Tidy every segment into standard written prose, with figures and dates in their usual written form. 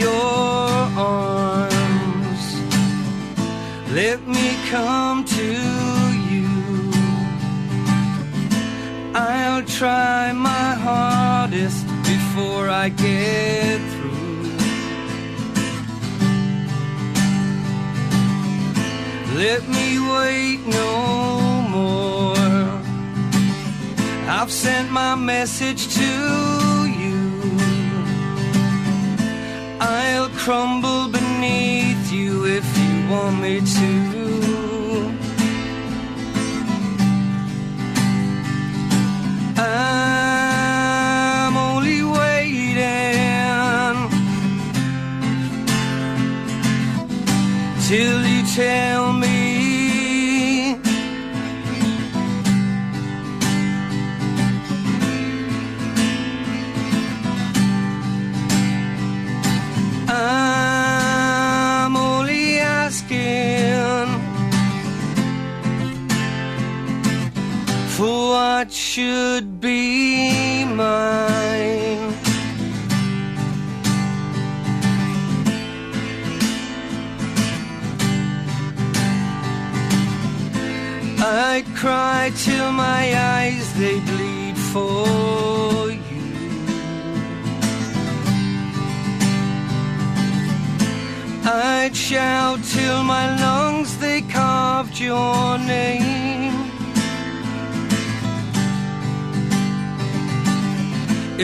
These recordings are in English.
your arms. Let me come to you. I'll try my hardest before I get through. Let me wait no more. I've sent my message to you. I'll crumble beneath you if you want me to. I'm only waiting till you tell me I'm only asking for what should be mine. I cry till my eyes they bleed for you. I'd shout till my lungs they carved your name.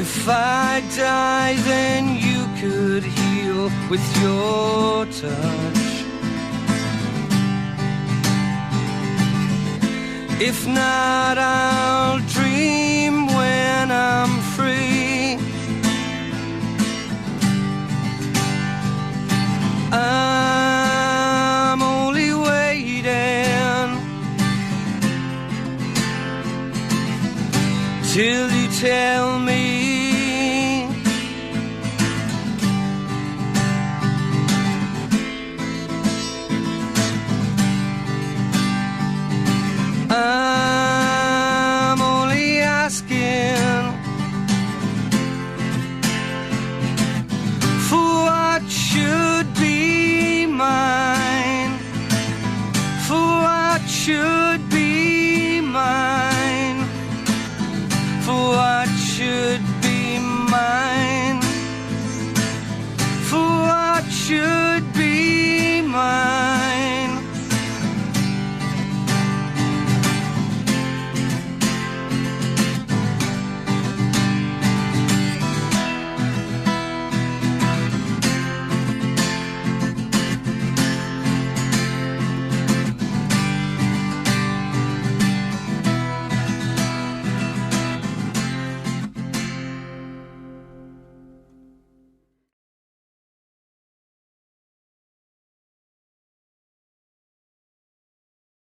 If I die, then you could heal with your touch. If not, I'll